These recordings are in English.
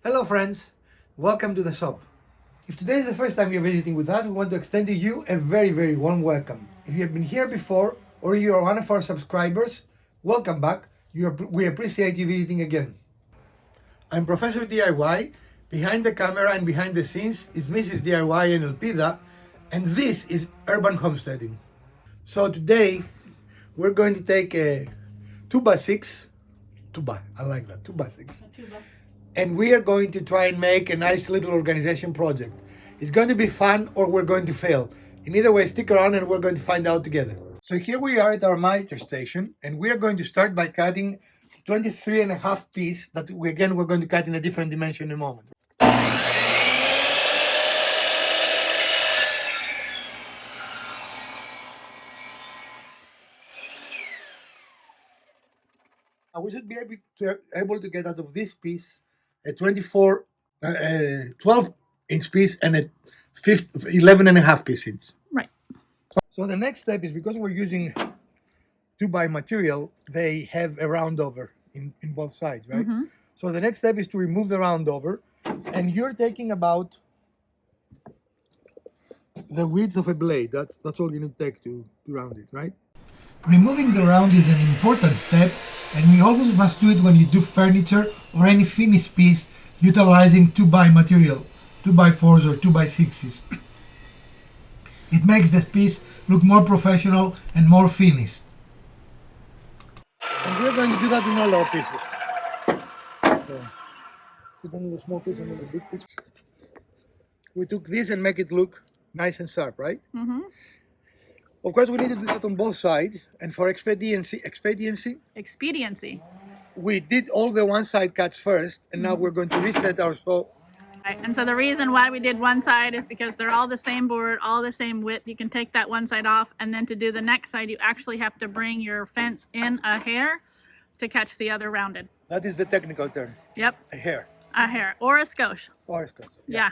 Hello friends, welcome to the shop. If today is the first time you're visiting with us, we want to extend to you a very warm welcome. If you have been here before or you are one of our subscribers, welcome back. We appreciate you visiting again. I'm Professor DIY. Behind the camera and behind the scenes is Mrs. DIY and Elpida, and this is Urban Homesteading. So today we're going to take a 2x6, I like that, 2x6. And we are going to try and make a nice little organization project. It's going to be fun or we're going to fail. In either way, stick around and we're going to find out together. So here we are at our miter station, and we are going to start by cutting 23.5 piece that we're going to cut in a different dimension in a moment. We should be able to get out of this piece a 12-inch piece and a 11.5 piece inch. Right. So the next step is, because we're using 2x material, they have a round over in both sides, right? Mm-hmm. So the next step is to remove the round over, and you're taking about the width of a blade. That's all you need to take to round it, right? Removing the round is an important step, and we always must do it when you do furniture or any finished piece utilizing 2x material, 2x4s or 2x6s. It makes this piece look more professional and more finished. And we're going to do that in all our pieces. So, put on the small piece and then the big piece. We took this and make it look nice and sharp, right? Mm-hmm. Of course, we need to do that on both sides, and for expediency, we did all the one side cuts first, and now we're going to reset our saw. Right. And so the reason why we did one side is because they're all the same board, all the same width. You can take that one side off, and then to do the next side, you actually have to bring your fence in a hair to catch the other rounded. That is the technical term. Yep. A hair. A hair or a skosh. Or a skosh. Yeah.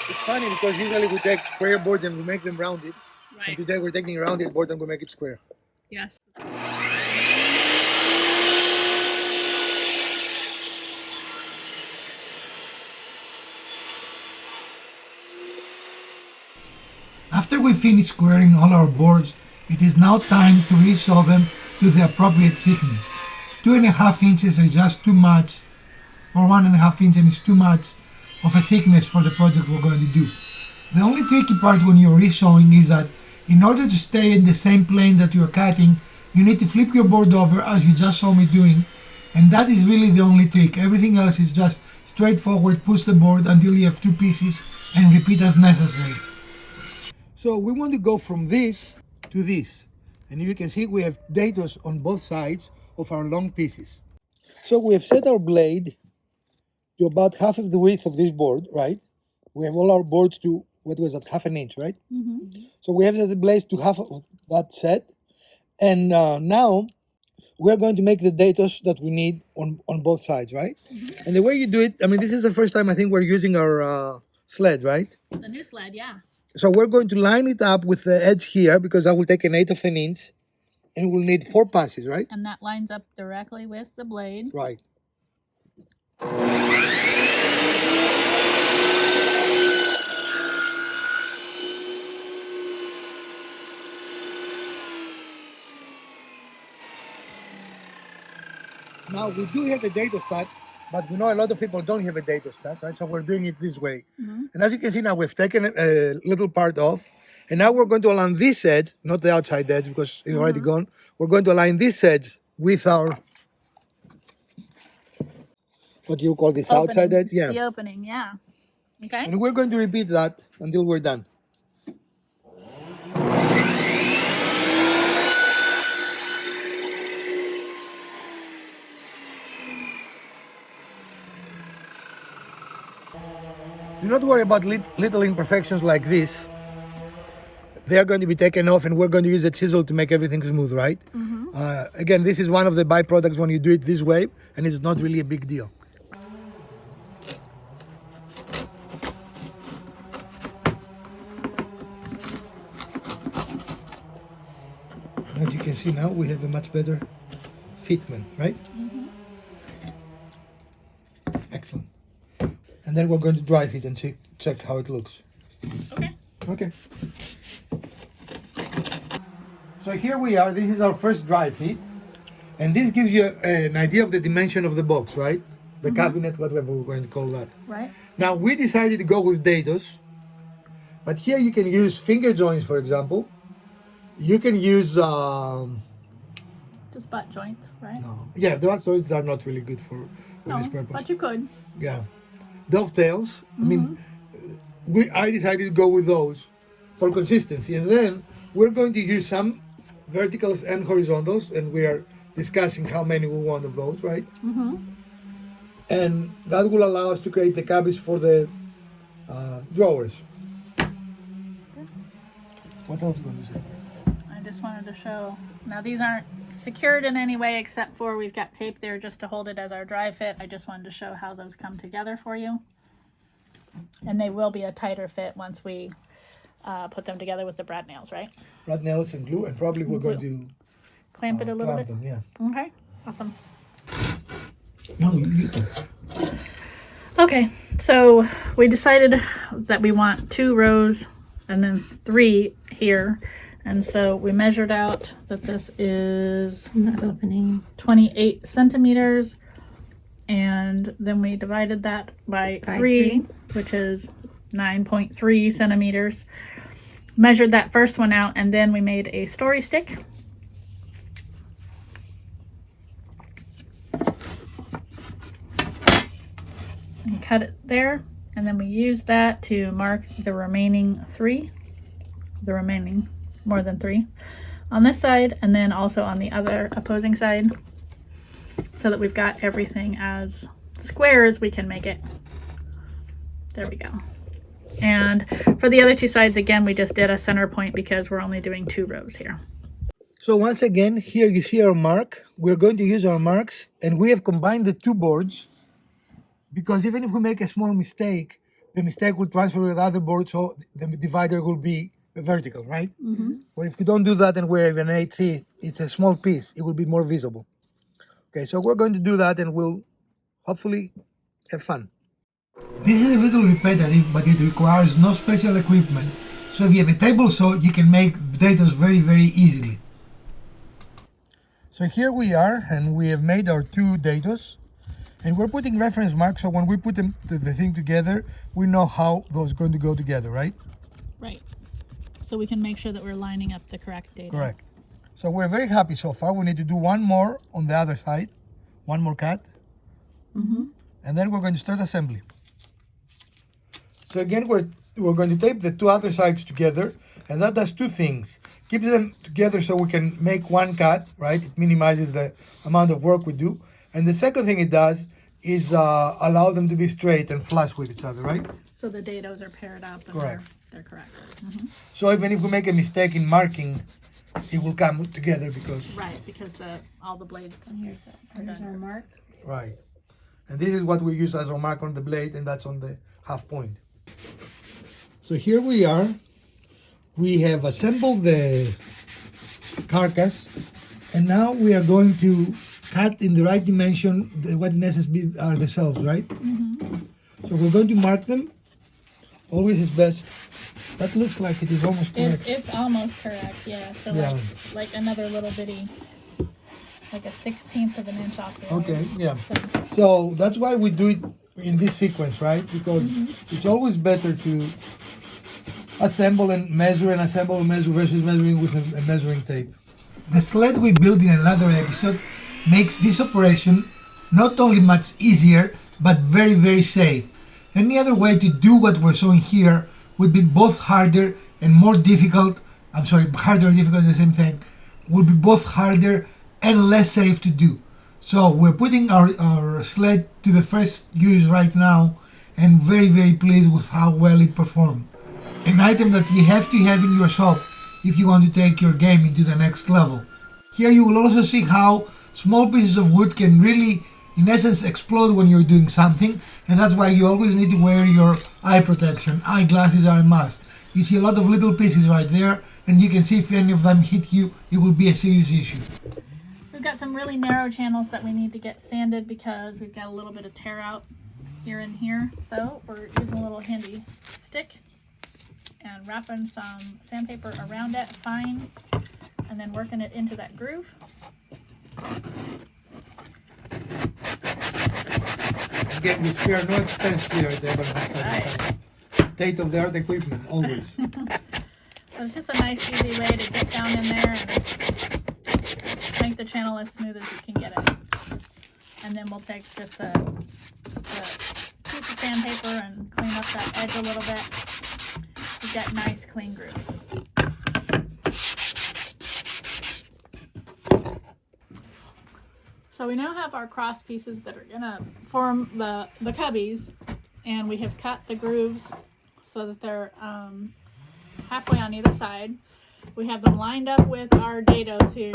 It's funny because usually we take square boards and we make them rounded. Right. And today we're taking a rounded board and we make it square. Yes. After we finish squaring all our boards, it is now time to resaw them to the appropriate thickness. 2.5 inches is just too much, or 1.5 inches is too much of a thickness for the project we're going to do. The only tricky part when you're resawing is that in order to stay in the same plane that you're cutting, you need to flip your board over as you just saw me doing, and that is really the only trick. Everything else is just straightforward, push the board until you have two pieces and repeat as necessary. So we want to go from this to this, and you can see we have datos on both sides of our long pieces. So we have set our blade to about half of the width of this board, right? We have all our boards to, what was that, 1/2 inch, right? Mm-hmm. So we have the blades to half of that set, and now we're going to make the datos that we need on both sides, right? Mm-hmm. And the way you do it, I mean, this is the first time I think we're using our sled, right? The new sled, yeah. So we're going to line it up with the edge here, because I will take 1/8 of an inch, and we'll need 4 passes, right? And that lines up directly with the blade. Right. Now we do have a dado stat, but we know a lot of people don't have a dado stat, right? So we're doing it this way. Mm-hmm. And as you can see now, we've taken a little part off, and now we're going to align this edge, not the outside edge because it's already gone. We're going to align this edge with our, what do you call this, Opening. outside edge? Yeah. The opening, yeah. Okay. And we're going to repeat that until we're done. Do not worry about little imperfections like this. They are going to be taken off, and we're going to use a chisel to make everything smooth, right? Mm-hmm. Again, this is one of the byproducts when you do it this way, and it's not really a big deal. can see now we have a much better fitment, right? Excellent. And then we're going to dry fit and check how it looks. Okay. Okay. So here we are. This is our first dry fit. And this gives you an idea of the dimension of the box, right? The cabinet, whatever we're going to call that. Right. Now, we decided to go with dados. But here you can use finger joints, for example. You can use... Just butt joints, right? no. Yeah, the butt joints are not really good for No, this purpose. but you could. Yeah. Dovetails. I mean, I decided to go with those for consistency. And then we're going to use some verticals and horizontals. And we are discussing how many we want of those, right? And that will allow us to create the cabins for the drawers. What else are you going to say? I just wanted to show. Now these aren't secured in any way except for we've got tape there just to hold it as our dry fit. I just wanted to show how those come together for you. And they will be a tighter fit once we put them together with the brad nails, right? Brad nails and glue, and probably we're going to clamp it a little clamp bit. them, yeah. Okay, awesome. No, you Okay, so we decided that we want 2 rows and then 3 here. And so we measured out that this is Not opening. 28 centimeters. And then we divided that by 3, which is 9.3 centimeters. Measured that first one out, and then we made a story stick. And cut it there, and then we used that to mark the remaining 3, more than 3 on this side, and then also on the other opposing side, so that we've got everything as square as we can make it. There we go. And for the other 2 sides, again, we just did a center point because we're only doing 2 rows here. So once again, here you see our mark. We're going to use our marks, and we have combined the 2 boards, because even if we make a small mistake, the mistake will transfer to the other board, so the divider will be vertical, right? But if we don't do that and we have an 8th, it's a small piece, it will be more visible. Okay, so we're going to do that, and we'll hopefully have fun. This is a little repetitive, but it requires no special equipment. So if you have a table saw, you can make potatoes very, very easily. So here we are, and we have made our 2 dados. And we're putting reference marks, so when we put them the thing together, we know how those are going to go together, right? Right. So we can make sure that we're lining up the correct data. Correct. So we're very happy so far. We need to do one more on the other side, one more cut, and then we're going to start assembly. So again, we're going to tape the 2 other sides together, and that does 2 things. Keeps them together so we can make one cut, right? It minimizes the amount of work we do. And the second thing it does is allow them to be straight and flush with each other, right? So the dados are paired up and Correct. they're correct. So even if we make a mistake in marking, it will come together because... Right, because all the blades. Here's our mark. Right. And this is what we use as our mark on the blade, and that's on the half point. So here we are. We have assembled the carcass, and now we are going to cut in the right dimension what in essence are the cells, right? So we're going to mark them. Always is best. That looks like it is almost correct. It's almost correct, yeah. So Yeah. like another little bitty, like a 1/16 of an inch off the Okay, yeah. So that's why we do it in this sequence, right? Because it's always better to assemble and measure versus measuring with a measuring tape. The sled we built in another episode makes this operation not only much easier, but very, very safe. Any other way to do what we're showing here would be both harder and more difficult. Harder and difficult is the same thing. Would be both harder and less safe to do. So we're putting our sled to the first use right now, and very, very pleased with how well it performed. An item that you have to have in your shop if you want to take your game into the next level. Here you will also see how small pieces of wood can really, in essence, explode when you're doing something, and that's why you always need to wear your eye protection. Eyeglasses are a must. You see a lot of little pieces right there, and you can see if any of them hit you, it will be a serious issue. We've got some really narrow channels that we need to get sanded because we've got a little bit of tear out here and here. So we're using a little handy stick and wrapping some sandpaper around it fine, and then working it into that groove. Again, we spare no expense here at the Right. state-of-the-art equipment, always. So it's just a nice, easy way to get down in there and make the channel as smooth as you can get it. And then we'll take just the piece of sandpaper and clean up that edge a little bit to get nice, clean grooves. So we now have our cross pieces that are gonna form the cubbies, and we have cut the grooves so that they're halfway on either side. We have them lined up with our dados here,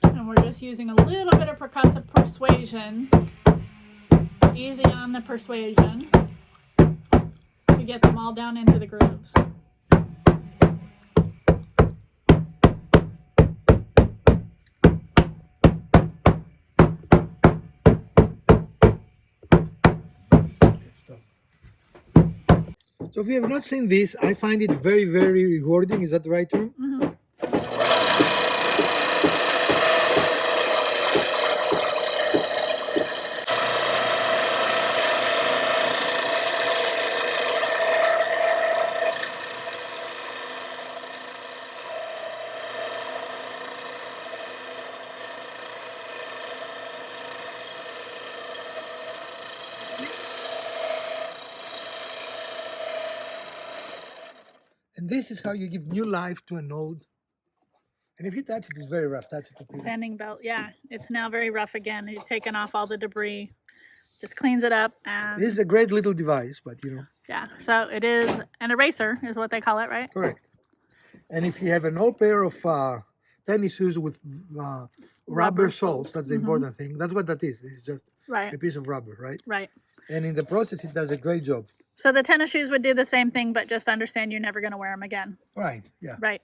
and we're just using a little bit of percussive persuasion, easy on the persuasion, to get them all down into the grooves. So if you have not seen this, I find it very, very rewarding. Is that the right term? Mm-hmm. And this is how you give new life to an old. And if you touch it, it's very rough. Touch it. Please. Sanding belt, yeah, it's now very rough again. He's taken off all the debris, just cleans it up, and This is a great little device, but you know. yeah, so it is an eraser, is what they call it, right? Correct. And if you have an old pair of tennis shoes with rubber soles, that's the important thing. That's what that is. This is just Right, a piece of rubber, right? right. And in the process, it does a great job. So the tennis shoes would do the same thing, but just understand you're never going to wear them again, Right, yeah. right?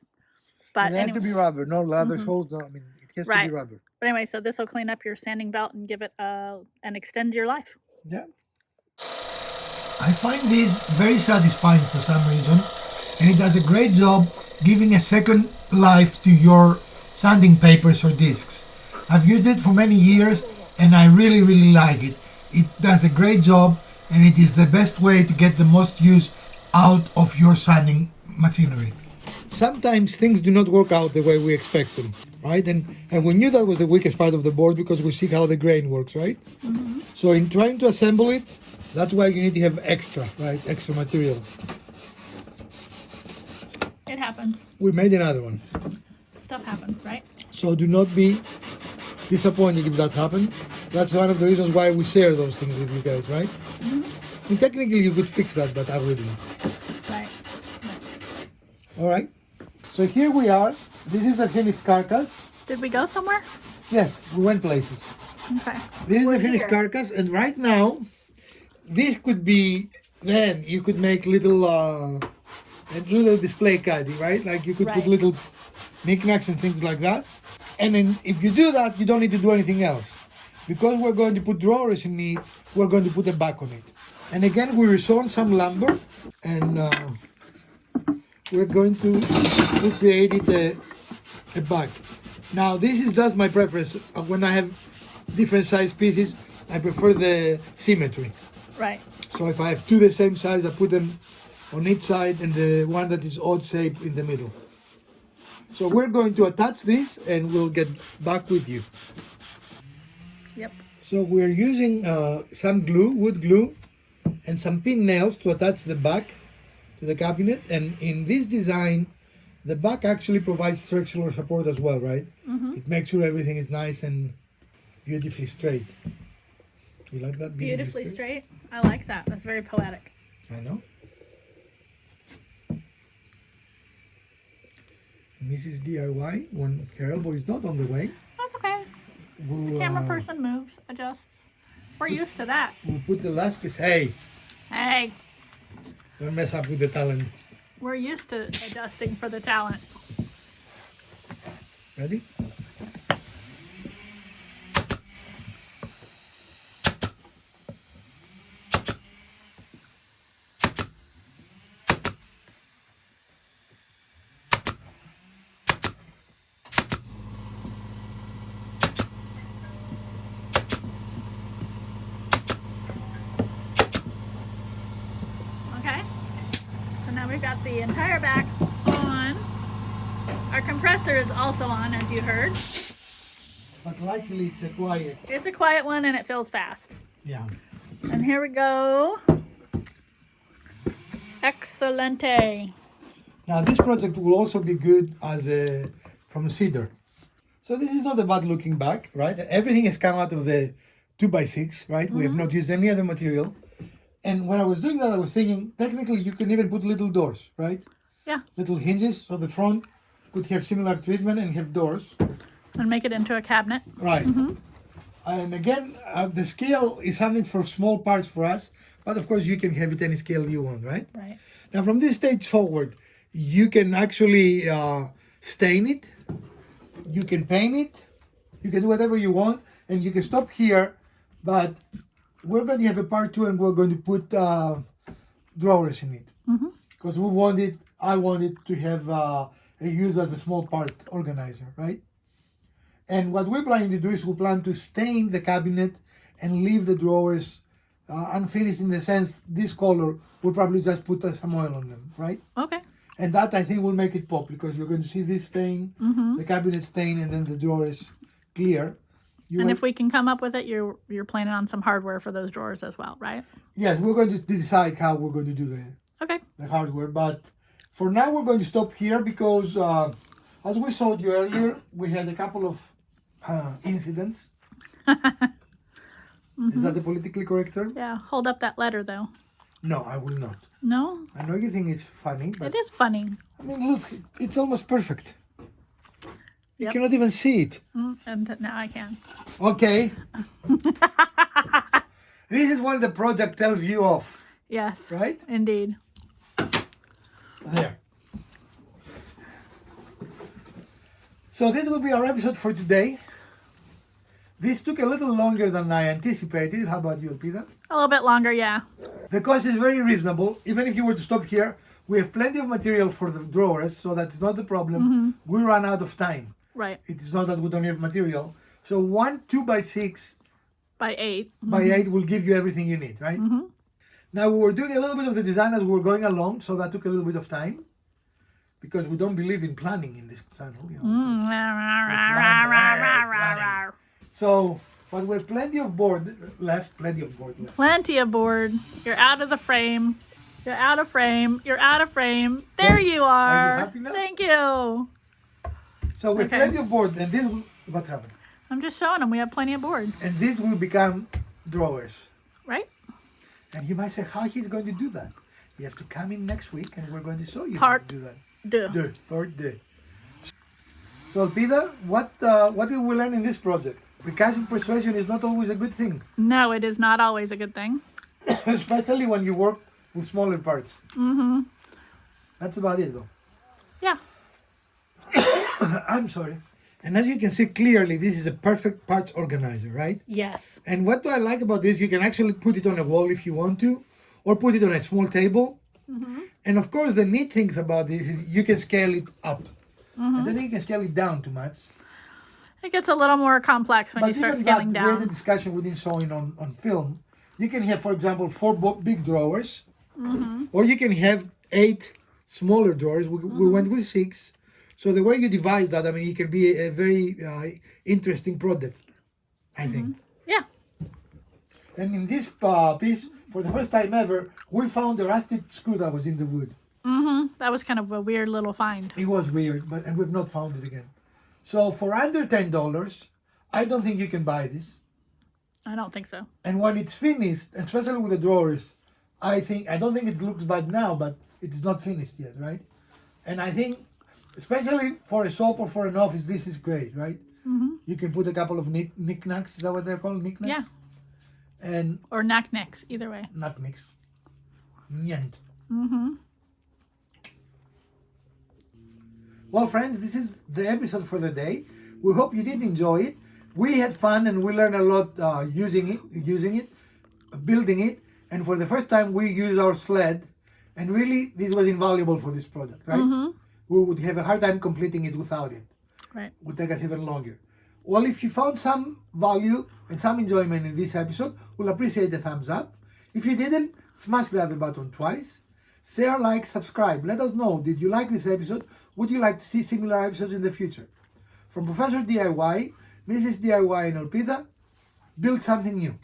But And they have to be anyway, rubber, no leather soles. No, I mean, it has to Right. be rubber. but anyway, so this will clean up your sanding belt and give it and extend your life. Yeah. I find this very satisfying for some reason, and it does a great job giving a second life to your sanding papers or discs. I've used it for many years, and I really, really like it. It does a great job, and it is the best way to get the most use out of your sanding machinery. Sometimes things do not work out the way we expect them, right? And we knew that was the weakest part of the board because we see how the grain works, right? Mm-hmm. So in trying to assemble it, that's why you need to have extra, right? Extra material. It happens. We made another one. Stuff happens, right? So do not be disappointed if that happens. That's one of the reasons why we share those things with you guys, right? Mm-hmm. And technically you could fix that, but I wouldn't. Right. All right. So here we are. This is a finished carcass. Did we go somewhere? Yes, we went places. Okay. This is a finished carcass, and right now, this could be. Then you could make little a little display caddy, right? Like you could put Right. little knickknacks and things like that. And then if you do that, you don't need to do anything else. Because we're going to put drawers in it, we're going to put a back on it. And again, we resawn some lumber, and we're going to create it a back. Now, this is just my preference. When I have different size pieces, I prefer the symmetry. Right. So if I have two the same size, I put them on each side and the one that is odd shape in the middle. So we're going to attach this and we'll get back with you. Yep. So we're using some glue, wood glue, and some pin nails to attach the back to the cabinet. And in this design, the back actually provides structural support as well, right? Mm-hmm. It makes sure everything is nice and beautifully straight. You like that? Beautifully straight. I like that. That's very poetic. I know. Mrs. DIY, when her elbow is not on the way, That's okay. we'll, Camera person moves, adjusts. We're used to that. we'll put the last piece. Hey, Hey, don't mess up with the talent. we're used to adjusting for the talent. Ready? Okay. So now we've got the entire back on. Our compressor is also on, as you heard. But luckily it's a quiet. It's a quiet one and it fills fast. Yeah. And here we go. Excelente. Now this project will also be good as a from cedar. So this is not a bad looking bag, right? Everything has come out of the 2x6, right? We have not used any other material. And when I was doing that, I was thinking, technically you can even put little doors, right? Yeah. Little hinges, so the front could have similar treatment and have doors. And make it into a cabinet. Right. And again, the scale is something for small parts for us, but of course you can have it any scale you want, right? Right. Now from this stage forward, you can actually stain it, you can paint it, you can do whatever you want, and you can stop here, but we're going to have a part 2 and we're going to put drawers in it. Because I wanted to have a use as a small part organizer, right? And what we're planning to do is we plan to stain the cabinet and leave the drawers unfinished, in the sense this color, we'll probably just put some oil on them, right? Okay. And that I think will make it pop, because you're going to see this stain, the cabinet stain, and then the drawers clear. And if we can come up with it, you're planning on some hardware for those drawers as well, right? Yes, we're going to decide how we're going to do Okay. the hardware, but for now we're going to stop here because as we showed you earlier, we had a couple of incidents. Is that the politically correct term? Yeah. Hold up that letter, though. No, I will not. No? I know you think it's funny, but It is funny. I mean, look, it's almost perfect. You Yep. cannot even see it. And now I can. Okay. This is when the project tells you off, Yes. right? Indeed. There. So this will be our episode for today. This took a little longer than I anticipated. How about you, Peter? A little bit longer, yeah. The cost is very reasonable. Even if you were to stop here, we have plenty of material for the drawers, so that's not the problem. We run out of time. Right. It is not that we don't have material. So one 2x6 By 8. by 8 will give you everything you need, right? Now we were doing a little bit of the design as we were going along, so that took a little bit of time, because we don't believe in planning in this channel. You know, so, but we have plenty of board left. Plenty of board. You're out of the frame. You're out of frame. You're out of frame. There you are. Are you happy now? Thank you. So we have Okay. plenty of board, and this will, what happened? I'm just showing them we have plenty of board. And this will become drawers. Right? And you might say, how he's going to do that? You have to come in next week, and we're going to show you Part how to do that. Do. Part D. So Peter, what did we learn in this project? Recursive persuasion is not always a good thing, No, it is not always a good thing. especially when you work with smaller parts. That's about it, though. Yeah. I'm sorry. And as you can see clearly, this is a perfect parts organizer, right? Yes. And what do I like about this? You can actually put it on a wall if you want to, or put it on a small table. And of course, the neat things about this is you can scale it up. I don't think you can scale it down too much. It gets a little more complex when But you start even scaling that, where the down. discussion we didn't show it on film, you can have, for example, 4 big drawers, or you can have 8 smaller drawers. We went with 6. So the way you devise that, I mean, it can be a very interesting product, I think. Yeah. And in this piece, for the first time ever, we found a rusted screw that was in the wood. That was kind of a weird little find. It was weird, and we've not found it again. So for under $10, I don't think you can buy this. I don't think so. And when it's finished, especially with the drawers, I don't think it looks bad now, but it's not finished yet, right? And I think, especially for a shop or for an office, this is great, right? You can put a couple of knickknacks. Is that what they're called, knickknacks? Yeah. And Or knickknacks, either way. knickknacks. Niente. Well, friends, this is the episode for the day. We hope you did enjoy it. We had fun and we learned a lot using it, building it, and for the first time we used our sled, and really this was invaluable for this product, right? We would have a hard time completing it without it. Right. It would take us even longer. Well, if you found some value and some enjoyment in this episode, we'll appreciate the thumbs up. If you didn't, smash the other button twice. Share, like, subscribe. Let us know, did you like this episode? Would you like to see similar episodes in the future? From Professor DIY, Mrs. DIY and Elpida, build something new.